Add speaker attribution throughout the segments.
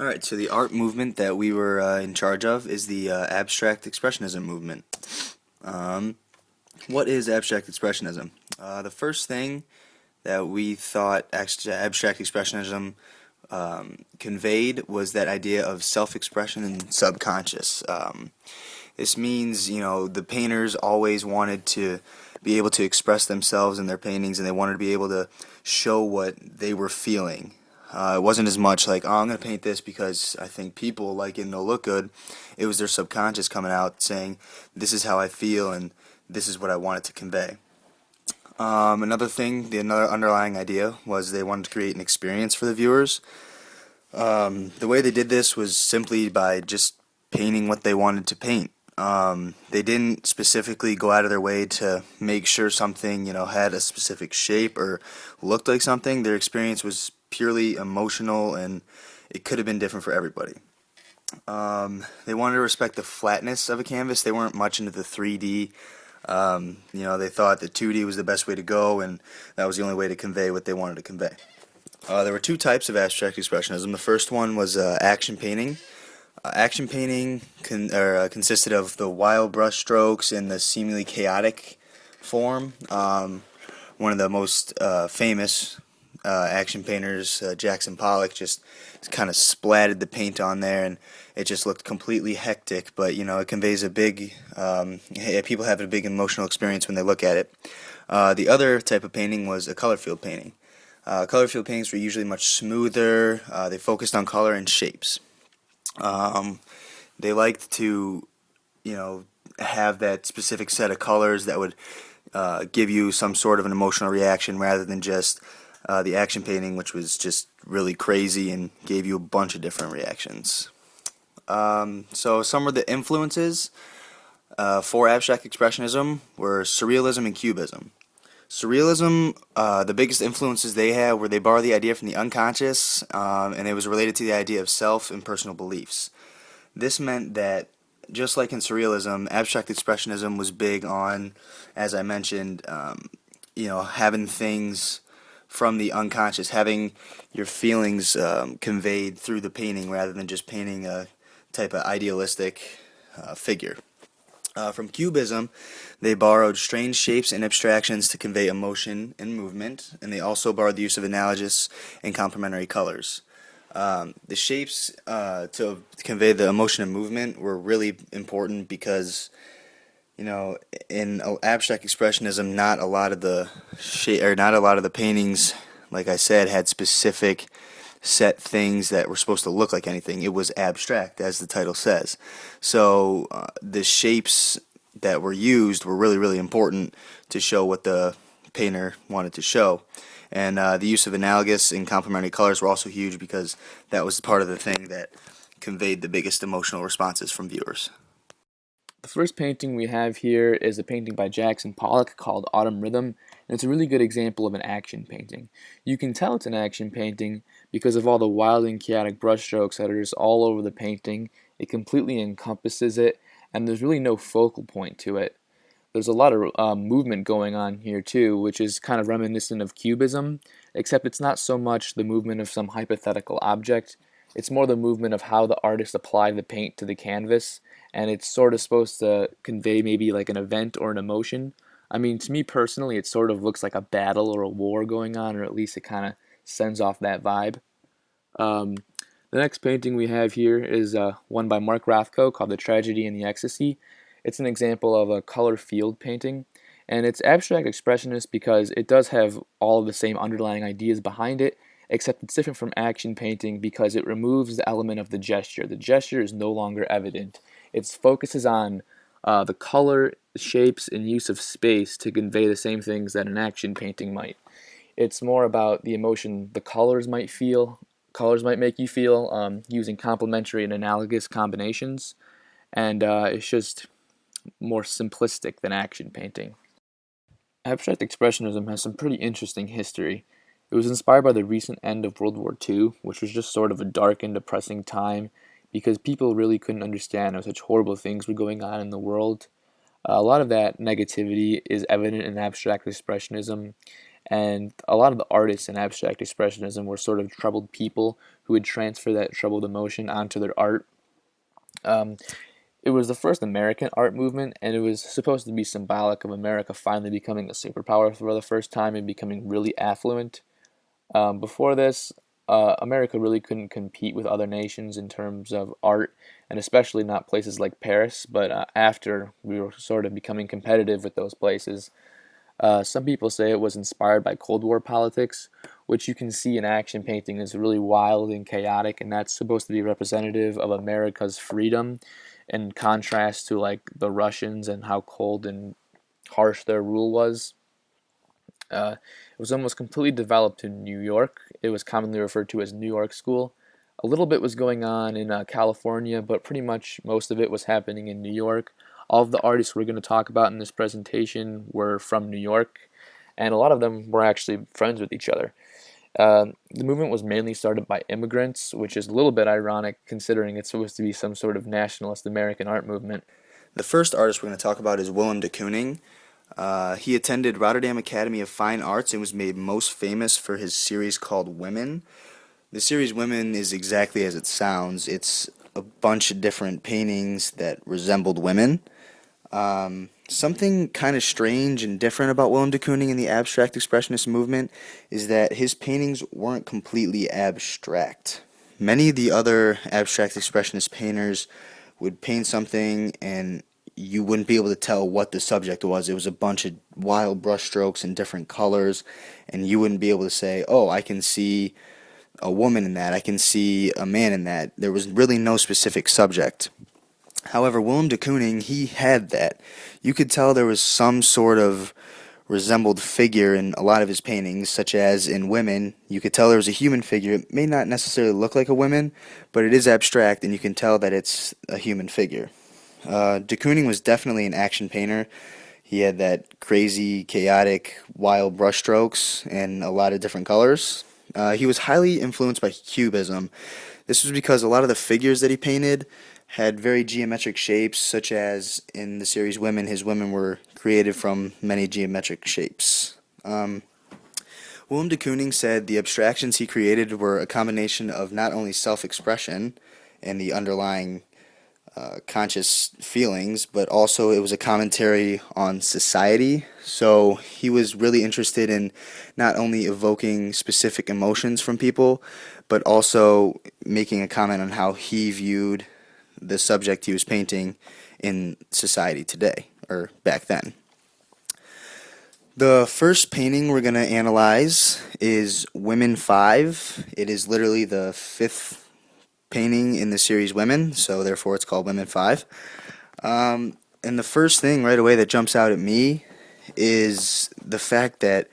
Speaker 1: All right, so the art movement that we were in charge of is the abstract expressionism movement. Um, what is abstract expressionism? The first thing that we thought abstract expressionism conveyed was that idea of self-expression and subconscious. This means, the painters always wanted to be able to express themselves in their paintings, and they wanted to be able to show what they were feeling. It wasn't as much like, oh, I'm going to paint this because I think people like it and it'll look good. It was their subconscious coming out saying, this is how I feel and this is what I wanted to convey. Another underlying idea was they wanted to create an experience for the viewers. The way they did this was simply by just painting what they wanted to paint. They didn't specifically go out of their way to make sure something, had a specific shape or looked like something. Their experience was purely emotional, and it could have been different for everybody. They wanted to respect the flatness of a canvas. They weren't much into the 3D. They thought that 2D was the best way to go, and that was the only way to convey what they wanted to convey. There were two types of abstract expressionism. The first one was action painting. Action painting consisted of the wild brush strokes and the seemingly chaotic form. One of the most famous action painters, Jackson Pollock, just kind of splatted the paint on there, and it just looked completely hectic. But it conveys a big. People have a big emotional experience when they look at it. The other type of painting was a color field painting. Color field paintings were usually much smoother. They focused on color and shapes. They liked to, have that specific set of colors that would give you some sort of an emotional reaction rather than just the action painting, which was just really crazy and gave you a bunch of different reactions. So some of the influences for abstract expressionism were surrealism and cubism. Surrealism, the biggest influences they had were they borrowed the idea from the unconscious, and it was related to the idea of self and personal beliefs. This meant that, just like in surrealism, abstract expressionism was big on, as I mentioned, having things from the unconscious, having your feelings conveyed through the painting rather than just painting a type of idealistic figure. From Cubism, they borrowed strange shapes and abstractions to convey emotion and movement, and they also borrowed the use of analogous and complementary colors. The shapes to convey the emotion and movement were really important because, in abstract expressionism, not a lot of the paintings, like I said, had specific set things that were supposed to look like anything. It was abstract, as the title says. So the shapes that were used were really, really important to show what the painter wanted to show. And the use of analogous and complementary colors were also huge because that was part of the thing that conveyed the biggest emotional responses from viewers.
Speaker 2: The first painting we have here is a painting by Jackson Pollock called Autumn Rhythm, and it's a really good example of an action painting. You can tell it's an action painting because of all the wild and chaotic brushstrokes that are just all over the painting. It completely encompasses it, and there's really no focal point to it. There's a lot of movement going on here too, which is kind of reminiscent of Cubism, except it's not so much the movement of some hypothetical object. It's more the movement of how the artist applied the paint to the canvas, and it's sort of supposed to convey maybe like an event or an emotion. I mean, to me personally, it sort of looks like a battle or a war going on, or at least it kind of sends off that vibe. Um, the next painting we have here is one by Mark Rothko called The Tragedy and the Ecstasy. It's an example of a color field painting, and it's abstract expressionist because it does have all of the same underlying ideas behind it, except it's different from action painting because it removes the element of the gesture. The gesture is no longer evident. It focuses on the color, shapes, and use of space to convey the same things that an action painting might. It's more about the emotion the colors might make you feel, using complementary and analogous combinations, and it's just more simplistic than action painting. Abstract Expressionism has some pretty interesting history. It was inspired by the recent end of World War II, which was just sort of a dark and depressing time because people really couldn't understand how such horrible things were going on in the world. A lot of that negativity is evident in Abstract Expressionism, And a lot of the artists in abstract expressionism were sort of troubled people who would transfer that troubled emotion onto their art. Um, it was the first American art movement, and it was supposed to be symbolic of America finally becoming a superpower for the first time and becoming really affluent. Before this, America really couldn't compete with other nations in terms of art, and especially not places like Paris. But after we were sort of becoming competitive with those places, some people say it was inspired by Cold War politics, which you can see in action painting is really wild and chaotic, and that's supposed to be representative of America's freedom in contrast to like the Russians and how cold and harsh their rule was. It was almost completely developed in New York. It was commonly referred to as New York School. A little bit was going on in California, but pretty much most of it was happening in New York. All of the artists we're going to talk about in this presentation were from New York, and a lot of them were actually friends with each other. The movement was mainly started by immigrants, which is a little bit ironic considering it's supposed to be some sort of nationalist American art movement.
Speaker 1: The first artist we're going to talk about is Willem de Kooning. He attended Rotterdam Academy of Fine Arts and was made most famous for his series called Women. The series Women is exactly as it sounds. It's a bunch of different paintings that resembled women. Something kind of strange and different about Willem de Kooning in the abstract expressionist movement is that his paintings weren't completely abstract. Many of the other abstract expressionist painters would paint something and you wouldn't be able to tell what the subject was. It was a bunch of wild brushstrokes in different colors, and you wouldn't be able to say, oh, I can see a woman in that, I can see a man in that. There was really no specific subject. However, Willem de Kooning, he had that. You could tell there was some sort of resembled figure in a lot of his paintings, such as in Women. You could tell there was a human figure. It may not necessarily look like a woman, but it is abstract, and you can tell that it's a human figure. De Kooning was definitely an action painter. He had that crazy, chaotic, wild brushstrokes and a lot of different colors. He was highly influenced by Cubism. This was because a lot of the figures that he painted had very geometric shapes, such as in the series Women, his women were created from many geometric shapes. Willem de Kooning said the abstractions he created were a combination of not only self-expression and the underlying conscious feelings, but also it was a commentary on society. So he was really interested in not only evoking specific emotions from people, but also making a comment on how he viewed the subject he was painting in society today, or back then. The first painting we're going to analyze is Women 5. It is literally the fifth painting in the series Women, so therefore it's called Women 5. And the first thing right away that jumps out at me is the fact that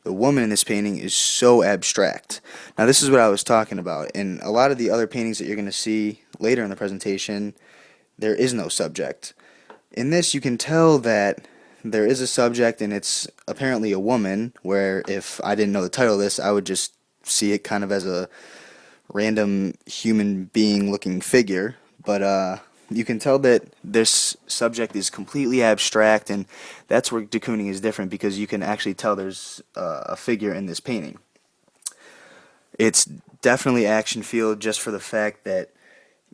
Speaker 1: the woman in this painting is so abstract. Now this is what I was talking about. In a lot of the other paintings that you're going to see later in the presentation, there is no subject. In this you can tell that there is a subject and it's apparently a woman, where if I didn't know the title of this, I would just see it kind of as a random human being looking figure, but you can tell that this subject is completely abstract, and that's where de Kooning is different, because you can actually tell there's a figure in this painting. It's definitely action field just for the fact that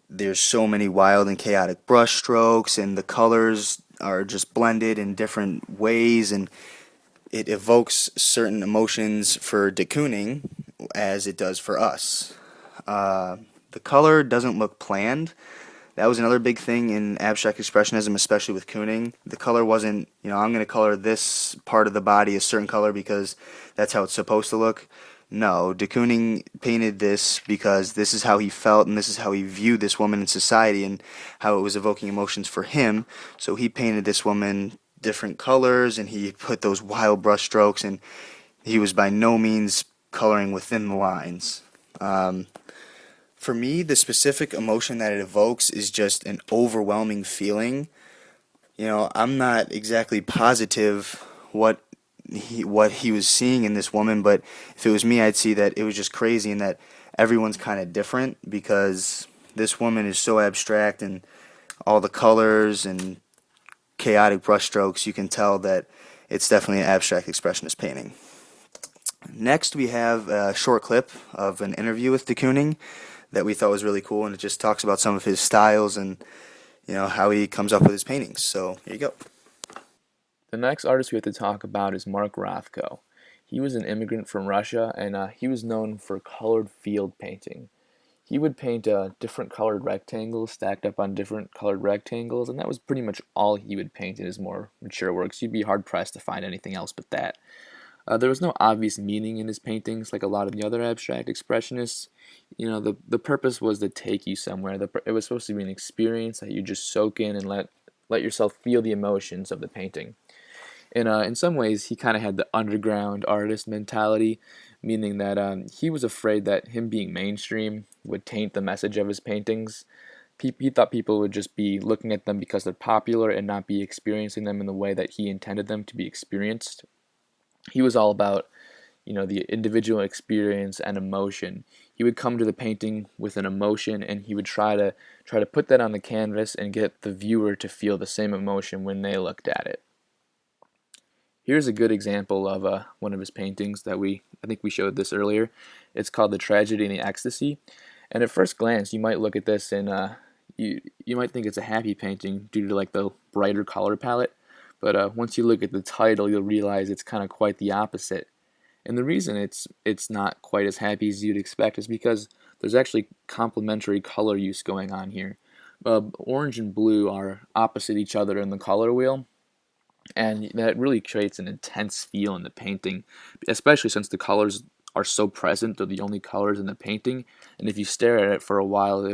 Speaker 1: there's so many wild and chaotic brush strokes, and the colors are just blended in different ways, and it evokes certain emotions for de Kooning as it does for us. The color doesn't look planned. That was another big thing in abstract expressionism, especially with Kooning. The color wasn't, I'm going to color this part of the body a certain color because that's how it's supposed to look. No, de Kooning painted this because this is how he felt and this is how he viewed this woman in society and how it was evoking emotions for him. So he painted this woman different colors and he put those wild brush strokes, and he was by no means coloring within the lines. For me, the specific emotion that it evokes is just an overwhelming feeling. I'm not exactly positive what he was seeing in this woman, but if it was me, I'd see that it was just crazy and that everyone's kind of different, because this woman is so abstract and all the colors and chaotic brushstrokes, you can tell that it's definitely an abstract expressionist painting. Next, we have a short clip of an interview with de Kooning that we thought was really cool, and it just talks about some of his styles and how he comes up with his paintings. So here you go.
Speaker 2: The next artist we have to talk about is Mark Rothko. He was an immigrant from Russia, and he was known for colored field painting. He would paint different colored rectangles stacked up on different colored rectangles, and that was pretty much all he would paint in his more mature works. You'd be hard pressed to find anything else but that. There was no obvious meaning in his paintings like a lot of the other abstract expressionists. The purpose was to take you somewhere. It was supposed to be an experience that you just soak in and let yourself feel the emotions of the painting. In some ways, he kind of had the underground artist mentality, meaning that he was afraid that him being mainstream would taint the message of his paintings. He thought people would just be looking at them because they're popular and not be experiencing them in the way that he intended them to be experienced. He was all about, the individual experience and emotion. He would come to the painting with an emotion, and he would try to put that on the canvas and get the viewer to feel the same emotion when they looked at it. Here's a good example of one of his paintings that I think we showed this earlier. It's called The Tragedy and the Ecstasy. And at first glance, you might look at this and you might think it's a happy painting due to like the brighter color palette. But once you look at the title, you'll realize it's kind of quite the opposite. And the reason it's not quite as happy as you'd expect is because there's actually complementary color use going on here. Orange and blue are opposite each other in the color wheel, and that really creates an intense feel in the painting, especially since the colors are so present. They're the only colors in the painting, and if you stare at it for a while,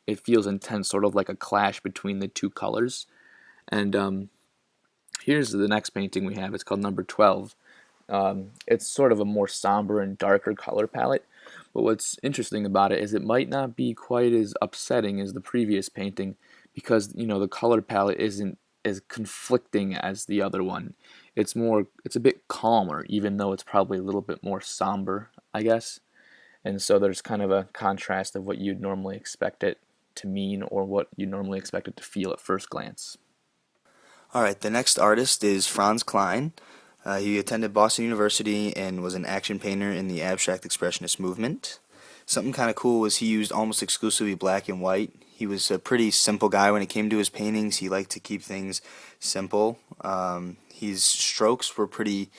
Speaker 2: it feels intense, sort of like a clash between the two colors. And here's the next painting we have. It's called Number 12. It's sort of a more somber and darker color palette, but what's interesting about it is it might not be quite as upsetting as the previous painting, because the color palette isn't as conflicting as the other one. It's a bit calmer, even though it's probably a little bit more somber, I guess. And so there's kind of a contrast of what you'd normally expect it to mean or what you normally expect it to feel at first glance.
Speaker 1: All right, the next artist is Franz Klein. He attended Boston University and was an action painter in the abstract expressionist movement. Something kind of cool was he used almost exclusively black and white. He was a pretty simple guy when it came to his paintings. He liked to keep things simple. His strokes were pretty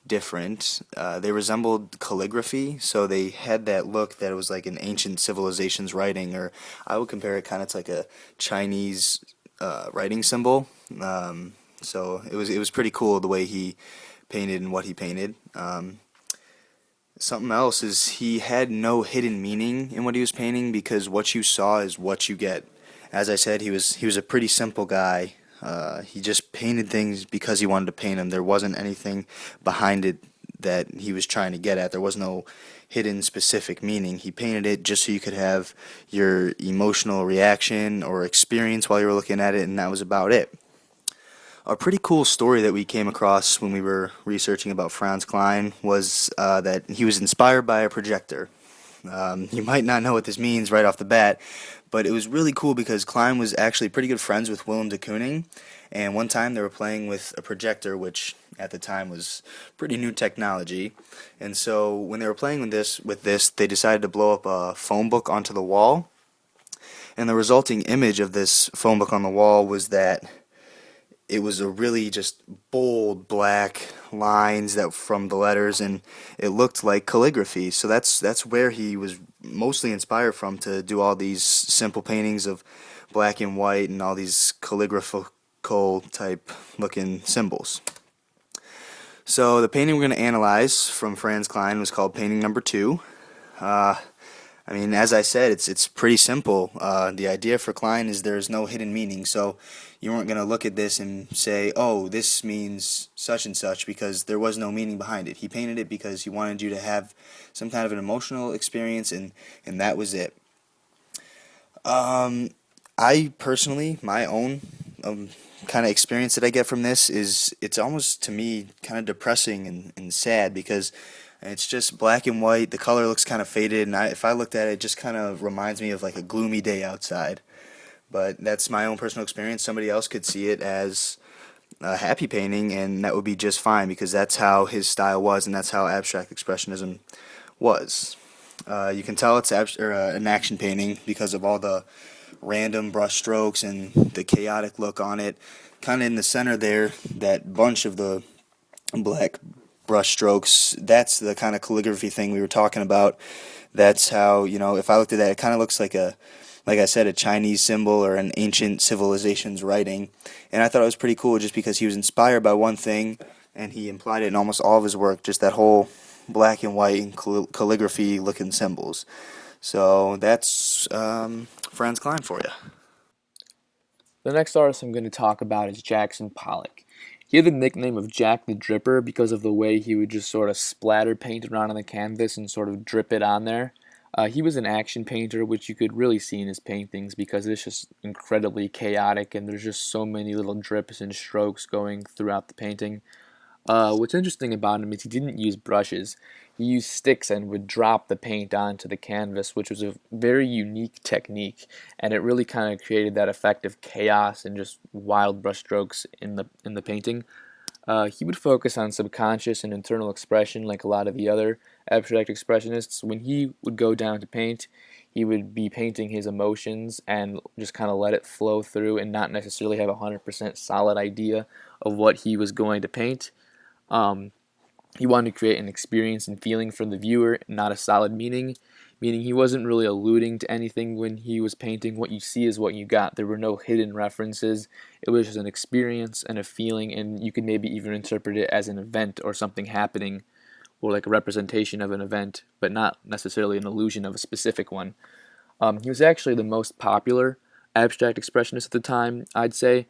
Speaker 1: different. They resembled calligraphy, so they had that look that it was like an ancient civilization's writing, or I would compare it kind of to like a Chinese writing symbol. So it was pretty cool the way he painted and what he painted. Something else is he had no hidden meaning in what he was painting, because what you saw is what you get. As I said, he was a pretty simple guy. He just painted things because he wanted to paint them. There wasn't anything behind it that he was trying to get at. There was no hidden specific meaning. He painted it just so you could have your emotional reaction or experience while you were looking at it, and that was about it. A pretty cool story that we came across when we were researching about Franz Klein was that he was inspired by a projector. You might not know what this means right off the bat, but it was really cool because Klein was actually pretty good friends with Willem de Kooning, and one time they were playing with a projector, which at the time was pretty new technology. And so when they were playing with this, they decided to blow up a phone book onto the wall, and the resulting image of this phone book on the wall was that it was a really just bold black lines that from the letters, and it looked like calligraphy. So that's where he was mostly inspired from to do all these simple paintings of black and white and all these calligraphical type looking symbols. So the painting we're going to analyze from Franz Klein was called Painting Number 2. As I said, it's pretty simple. The idea for Klein is there's no hidden meaning, so you weren't going to look at this and say, oh, this means such and such, because there was no meaning behind it. He painted it because he wanted you to have some kind of an emotional experience, and that was it. I personally, my own kind of experience that I get from this is it's almost, to me, kind of depressing and sad, because it's just black and white. The color looks kind of faded, and if I looked at it, it just kind of reminds me of like a gloomy day outside. But that's my own personal experience. Somebody else could see it as a happy painting, and that would be just fine because that's how his style was, and that's how abstract expressionism was. You can tell it's an action painting because of all the random brush strokes and the chaotic look on it. Kind of in the center there, that bunch of the black brush strokes, that's the kind of calligraphy thing we were talking about. That's how, if I looked at that, it kind of looks like I said, a Chinese symbol or an ancient civilization's writing. And I thought it was pretty cool just because he was inspired by one thing and he implied it in almost all of his work, just that whole black and white and calligraphy looking symbols. So that's Franz Klein for you.
Speaker 2: The next artist I'm going to talk about is Jackson Pollock. He had the nickname of Jack the Dripper because of the way he would just sort of splatter paint around on the canvas and sort of drip it on there. He was an action painter, which you could really see in his paintings because it's just incredibly chaotic and there's just so many little drips and strokes going throughout the painting. What's interesting about him is he didn't use brushes. He used sticks and would drop the paint onto the canvas, which was a very unique technique, and it really kind of created that effect of chaos and just wild brushstrokes in the painting. He would focus on subconscious and internal expression like a lot of the other abstract expressionists. When he would go down to paint, he would be painting his emotions and just kind of let it flow through and not necessarily have a 100% solid idea of what he was going to paint. Um, he wanted to create an experience and feeling for the viewer, not a solid meaning. Meaning he wasn't really alluding to anything when he was painting. What you see is what you got. There were no hidden references. It was just an experience and a feeling, and you could maybe even interpret it as an event or something happening, or like a representation of an event, but not necessarily an illusion of a specific one. He was actually the most popular abstract expressionist at the time, I'd say.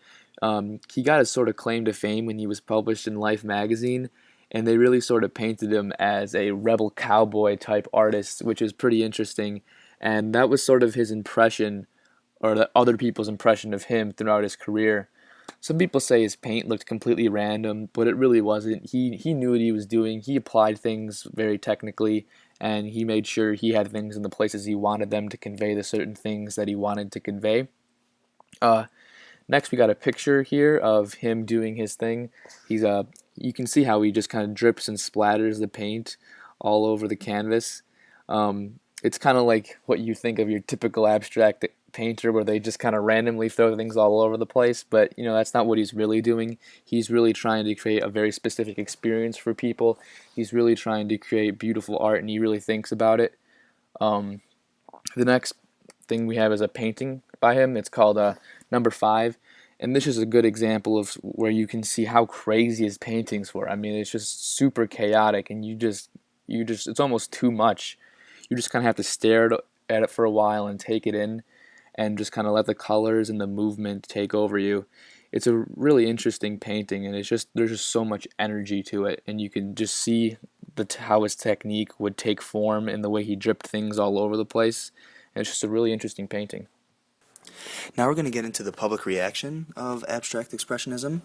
Speaker 2: He got his sort of claim to fame when he was published in Life magazine, and they really sort of painted him as a rebel cowboy type artist, which is pretty interesting. And that was sort of his impression, or the other people's impression of him throughout his career. Some people say his paint looked completely random, but it really wasn't. He knew what he was doing. He applied things very technically, and he made sure he had things in the places he wanted them to convey the certain things that he wanted to convey. Uh, Next, we got a picture here of him doing his thing. You can see how he just kind of drips and splatters the paint all over the canvas. It's kind of like what you think of your typical abstract painter, where they just kind of randomly throw things all over the place. But that's not what he's really doing. He's really trying to create a very specific experience for people. He's really trying to create beautiful art, and he really thinks about it. Um, the next thing we have is a painting by him. It's called Number Five, and this is a good example of where you can see how crazy his paintings were. I mean, it's just super chaotic, and you just it's almost too much. You just kind of have to stare at it for a while and take it in, and just kind of let the colors and the movement take over you. It's a really interesting painting, and there's just so much energy to it, and you can just see how his technique would take form in the way he dripped things all over the place. And it's just a really interesting painting.
Speaker 1: Now we're going to get into the public reaction of abstract expressionism.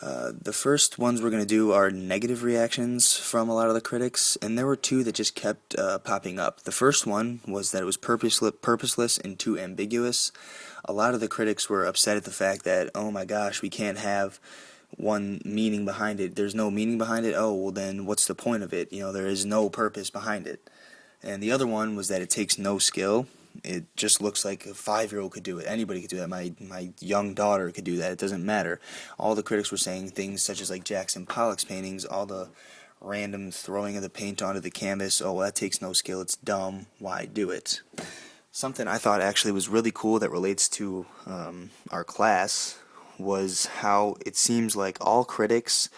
Speaker 1: The first ones we're going to do are negative reactions from a lot of the critics, and there were two that just kept popping up. The first one was that it was purposeless and too ambiguous. A lot of the critics were upset at the fact that, oh my gosh, we can't have one meaning behind it. There's no meaning behind it. Oh, well then what's the point of it? There is no purpose behind it. And the other one was that it takes no skill. It just looks like a 5-year-old could do it. Anybody could do that. My young daughter could do that. It doesn't matter. All the critics were saying things such as like Jackson Pollock's paintings, all the random throwing of the paint onto the canvas. Oh, well, that takes no skill. It's dumb. Why do it? Something I thought actually was really cool that relates to our class was how it seems like all critics,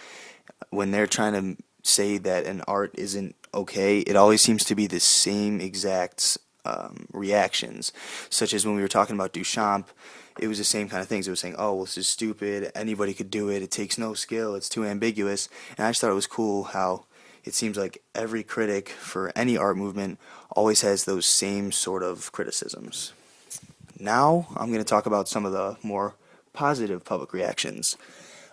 Speaker 1: when they're trying to say that an art isn't okay, it always seems to be the same exact reactions. Such as when we were talking about Duchamp, it was the same kind of things. It was saying, oh, well, this is stupid, anybody could do it, it takes no skill, it's too ambiguous. And I just thought it was cool how it seems like every critic for any art movement always has those same sort of criticisms. Now I'm going to talk about some of the more positive public reactions.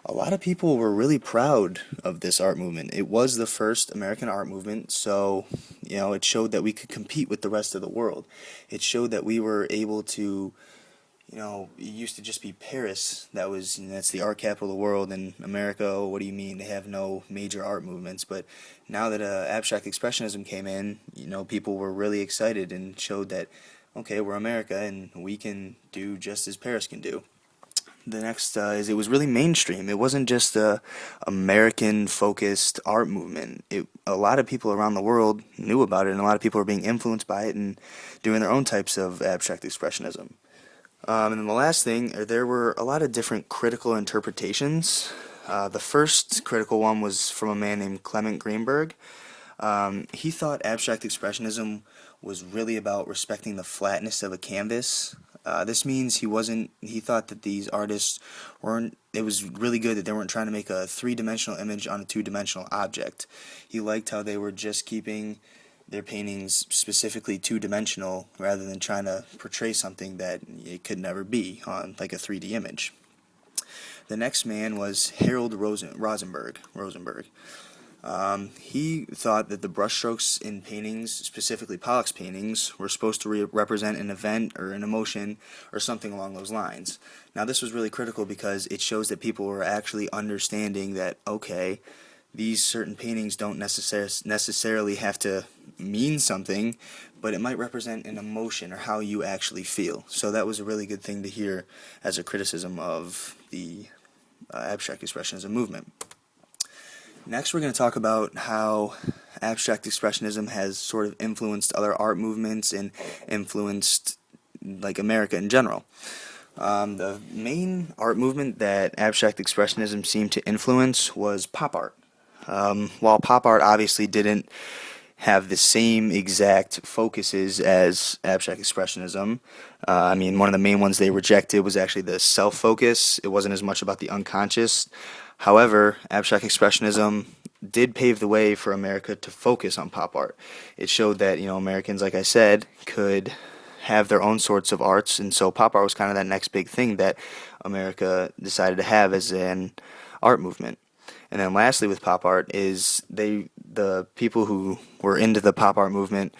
Speaker 1: A lot of people were really proud of this art movement. It was the first American art movement, so it showed that we could compete with the rest of the world. It showed that we were able to it used to just be Paris that was, that's the art capital of the world, and America, oh, what do you mean? They have no major art movements. But now that abstract expressionism came in, people were really excited and showed that, okay, we're America and we can do just as Paris can do. The next is it was really mainstream. It wasn't just a American-focused art movement. A lot of people around the world knew about it, and a lot of people were being influenced by it and doing their own types of abstract expressionism. And then the last thing, there were a lot of different critical interpretations. The first critical one was from a man named Clement Greenberg. He thought abstract expressionism was really about respecting the flatness of a canvas. This means he thought that these artists it was really good that they weren't trying to make a three-dimensional image on a two-dimensional object. He liked how they were just keeping their paintings specifically two-dimensional rather than trying to portray something that it could never be on like a 3D image. The next man was Harold Rosenberg. He thought that the brushstrokes in paintings, specifically Pollock's paintings, were supposed to represent an event or an emotion or something along those lines. Now, this was really critical because it shows that people were actually understanding that, okay, these certain paintings don't necessarily have to mean something, but it might represent an emotion or how you actually feel. So that was a really good thing to hear as a criticism of the abstract expressionism movement. Next, we're going to talk about how abstract expressionism has sort of influenced other art movements and influenced like America in general. The main art movement that abstract expressionism seemed to influence was pop art. While pop art obviously didn't have the same exact focuses as abstract expressionism, one of the main ones they rejected was actually the self-focus. It wasn't as much about the unconscious. However, abstract expressionism did pave the way for America to focus on pop art. It showed that, Americans, like I said, could have their own sorts of arts, and so pop art was kind of that next big thing that America decided to have as an art movement. And then lastly with pop art is the people who were into the pop art movement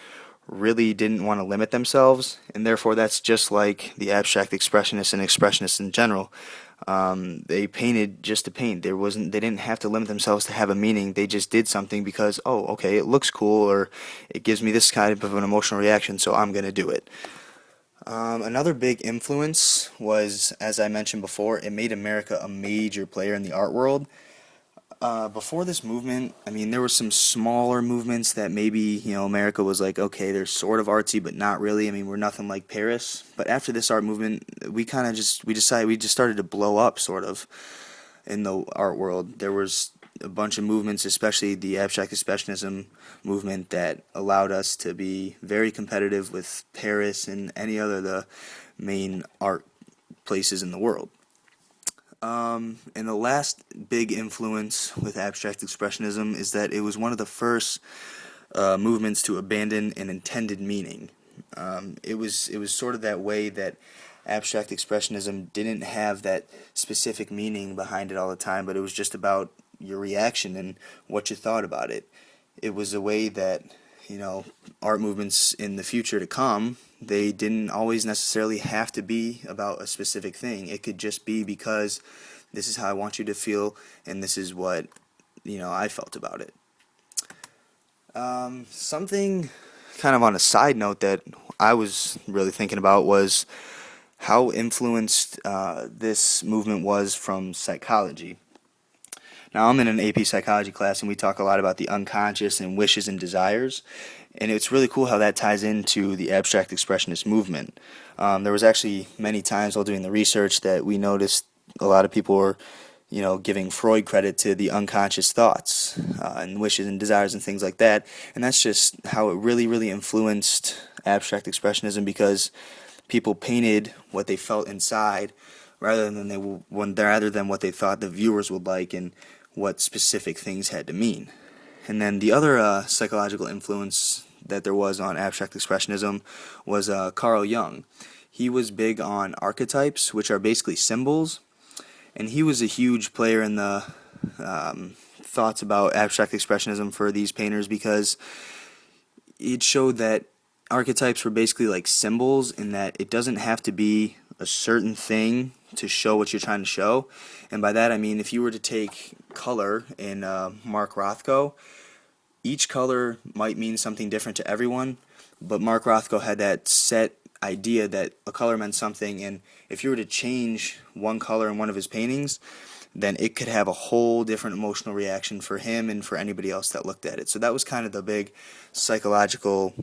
Speaker 1: really didn't want to limit themselves, and therefore that's just like the abstract expressionists and expressionists in general. They painted just to paint. They didn't have to limit themselves to have a meaning. They just did something because, oh, okay, it looks cool, or it gives me this kind of an emotional reaction, so I'm going to do it. Another big influence was, as I mentioned before, it made America a major player in the art world. Before this movement, there were some smaller movements that maybe, America was like, okay, they're sort of artsy, but not really. We're nothing like Paris. But after this art movement, we just started to blow up, sort of, in the art world. There was a bunch of movements, especially the abstract expressionism movement, that allowed us to be very competitive with Paris and any other of the main art places in the world. And the last big influence with abstract expressionism is that it was one of the first movements to abandon an intended meaning. It was sort of that way that abstract expressionism didn't have that specific meaning behind it all the time, but it was just about your reaction and what you thought about it. It was a way that, art movements in the future to come, they didn't always necessarily have to be about a specific thing. It could just be because this is how I want you to feel, and this is what, I felt about it. Something kind of on a side note that I was really thinking about was how influenced this movement was from psychology. Now, I'm in an AP psychology class, and we talk a lot about the unconscious and wishes and desires, and it's really cool how that ties into the abstract expressionist movement. There was actually many times while doing the research that we noticed a lot of people were, giving Freud credit to the unconscious thoughts and wishes and desires and things like that, and that's just how it really, really influenced abstract expressionism, because people painted what they felt inside rather than what they thought the viewers would like and what specific things had to mean. And then the other psychological influence that there was on abstract expressionism was Carl Jung. He was big on archetypes, which are basically symbols, and he was a huge player in the thoughts about abstract expressionism for these painters, because it showed that archetypes were basically like symbols, in that it doesn't have to be a certain thing to show what you're trying to show. And by that I mean if you were to take color in Mark Rothko, each color might mean something different to everyone, but Mark Rothko had that set idea that a color meant something, and if you were to change one color in one of his paintings, then it could have a whole different emotional reaction for him and for anybody else that looked at it. So that was kind of the big psychological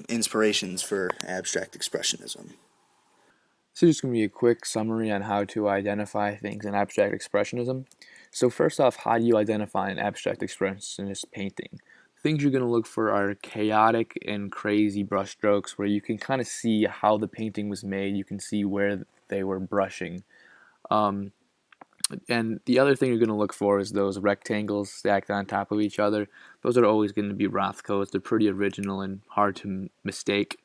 Speaker 1: inspirations for abstract expressionism.
Speaker 2: So just going to be a quick summary on how to identify things in abstract expressionism. So first off, how do you identify an abstract expressionist painting? Things you're going to look for are chaotic and crazy brushstrokes where you can kind of see how the painting was made. You can see where they were brushing. Um, and the other thing you're going to look for is those rectangles stacked on top of each other. Those are always going to be Rothko's. They're pretty original and hard to mistake.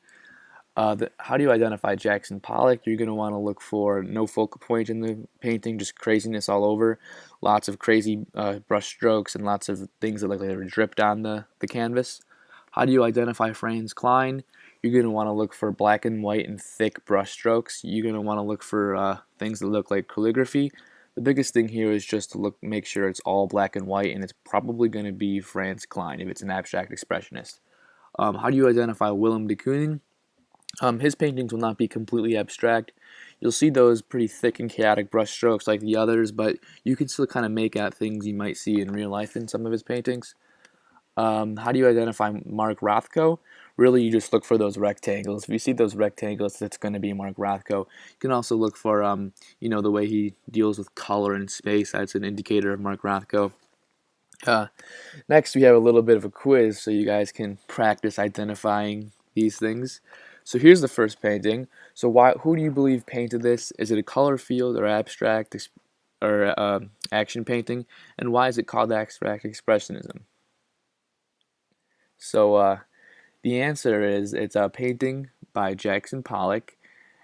Speaker 2: How do you identify Jackson Pollock? You're going to want to look for no focal point in the painting, just craziness all over, lots of crazy brush strokes and lots of things that look like they were dripped on the canvas. How do you identify Franz Klein? You're going to want to look for black and white and thick brush strokes. You're going to want to look for things that look like calligraphy. The biggest thing here is just to make sure it's all black and white, and it's probably going to be Franz Klein if it's an abstract expressionist. How do you identify Willem de Kooning? His paintings will not be completely abstract. You'll see those pretty thick and chaotic brush strokes like the others, but you can still kind of make out things you might see in real life in some of his paintings. How do you identify Mark Rothko? Really, you just look for those rectangles. If you see those rectangles, it's going to be Mark Rothko. You can also look for, the way he deals with color and space. That's an indicator of Mark Rothko. Uh, Next, we have a little bit of a quiz so you guys can practice identifying these things. So here's the first painting. So who do you believe painted this? Is it a color field or abstract or action painting? And why is it called abstract expressionism? So the answer is it's a painting by Jackson Pollock,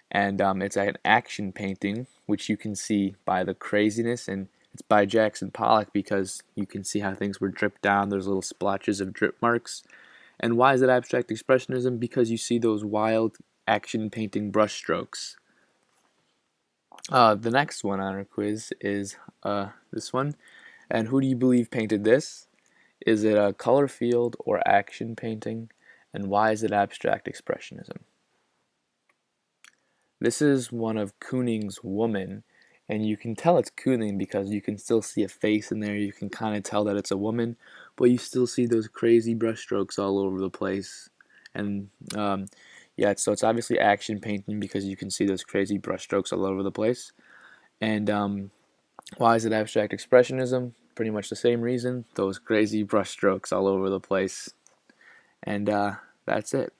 Speaker 2: and it's an action painting, which you can see by the craziness, and it's by Jackson Pollock because you can see how things were dripped down. There's little splotches of drip marks. And why is it abstract expressionism? Because you see those wild action painting brushstrokes. The next one on our quiz is this one. And who do you believe painted this? Is it a color field or action painting? And why is it abstract expressionism? This is one of Kooning's Woman, and you can tell it's Kooning because you can still see a face in there. You can kind of tell that it's a woman, but you still see those crazy brushstrokes all over the place. And yeah, so it's obviously action painting because you can see those crazy brushstrokes all over the place. And why is it abstract expressionism? Pretty much the same reason, those crazy brushstrokes all over the place. And that's it.